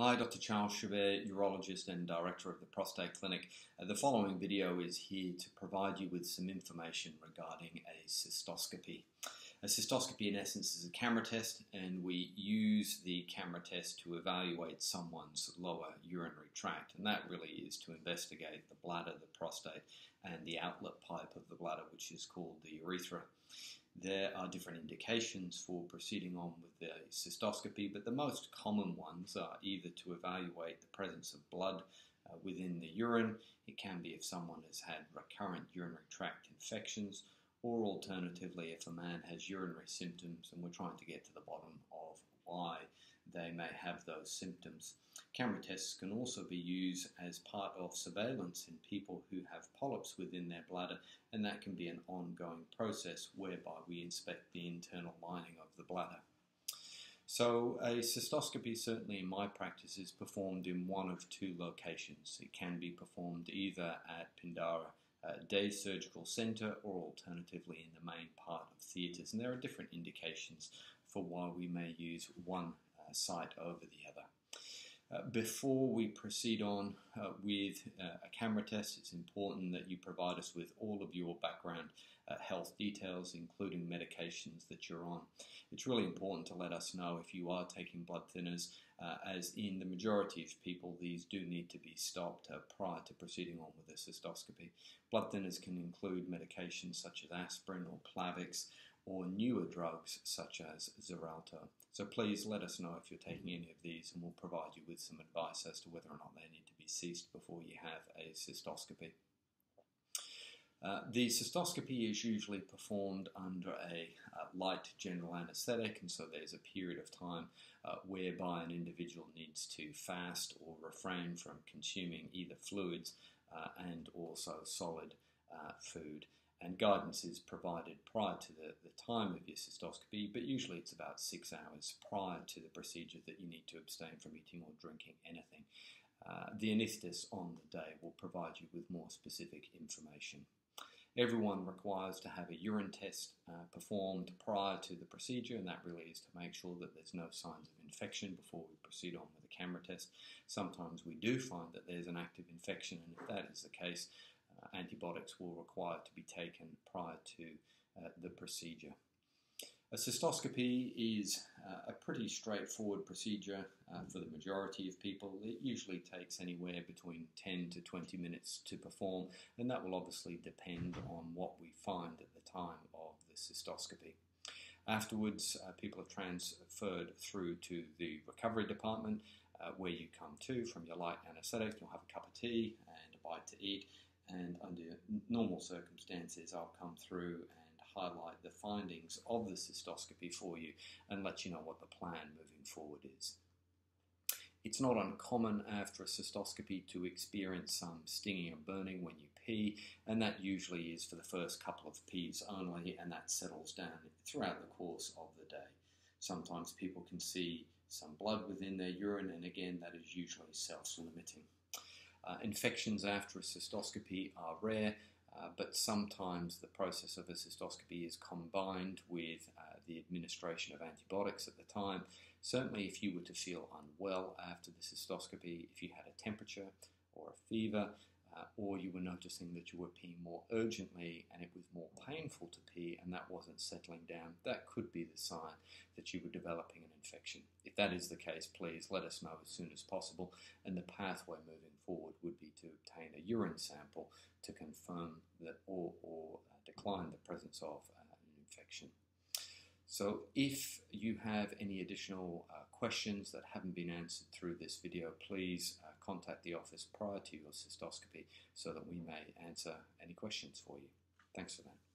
Hi, Dr. Charles Chabert, urologist and director of the Prostate Clinic. The following video is here to provide you with some information regarding a cystoscopy. A cystoscopy, in essence, is a camera test, and we use the camera test to evaluate someone's lower urinary tract, and that really is to investigate the bladder, the prostate, and the outlet pipe of the bladder, which is called the urethra. There are different indications for proceeding on with the cystoscopy, but the most common ones are either to evaluate the presence of blood within the urine. It can be if someone has had recurrent urinary tract infections, or alternatively if a man has urinary symptoms and we're trying to get to the bottom of why they may have those symptoms. Camera tests can also be used as part of surveillance in people who have polyps within their bladder, and that can be an ongoing process whereby we inspect the internal lining of the bladder. So a cystoscopy, certainly in my practice, is performed in one of two locations. It can be performed either at Pindara Day Surgical Centre or alternatively in the main part of theatres, and there are different indications for why we may use one site over the other. Before we proceed on with a camera test, it's important that you provide us with all of your background health details, including medications that you're on. It's really important to let us know if you are taking blood thinners, as in the majority of people, these do need to be stopped prior to proceeding on with a cystoscopy. Blood thinners can include medications such as aspirin or Plavix, or newer drugs such as Xarelto. So please let us know if you're taking any of these, and we'll provide you with some advice as to whether or not they need to be ceased before you have a cystoscopy. The cystoscopy is usually performed under a light general anaesthetic, and so there's a period of time whereby an individual needs to fast or refrain from consuming either fluids and also solid food. And guidance is provided prior to the time of your cystoscopy, but usually it's about 6 hours prior to the procedure that you need to abstain from eating or drinking anything. The anaesthetist on the day will provide you with more specific information. Everyone requires to have a urine test performed prior to the procedure, and that really is to make sure that there's no signs of infection before we proceed on with a camera test. Sometimes we do find that there's an active infection, and if that is the case, antibiotics will require to be taken prior to the procedure. A cystoscopy is a pretty straightforward procedure for the majority of people. It usually takes anywhere between 10 to 20 minutes to perform, and that will obviously depend on what we find at the time of the cystoscopy. Afterwards, people are transferred through to the recovery department where you come to from your light anaesthetic. You'll have a cup of tea and a bite to eat, and under normal circumstances I'll come through and highlight the findings of the cystoscopy for you and let you know what the plan moving forward is. It's not uncommon after a cystoscopy to experience some stinging and burning when you pee, and that usually is for the first couple of pees only, and that settles down throughout the course of the day. Sometimes people can see some blood within their urine, and again that is usually self-limiting. Infections after a cystoscopy are rare, but sometimes the process of a cystoscopy is combined with the administration of antibiotics at the time. Certainly if you were to feel unwell after the cystoscopy, if you had a temperature or a fever, or you were noticing that you were peeing more urgently and it was more painful to pee and that wasn't settling down, that could be the sign that you were developing an infection. If that is the case, please let us know as soon as possible, and the pathway moving forward would be to obtain a urine sample to confirm that or decline the presence of an infection. So if you have any additional questions that haven't been answered through this video, please contact the office prior to your cystoscopy so that we may answer any questions for you. Thanks for that.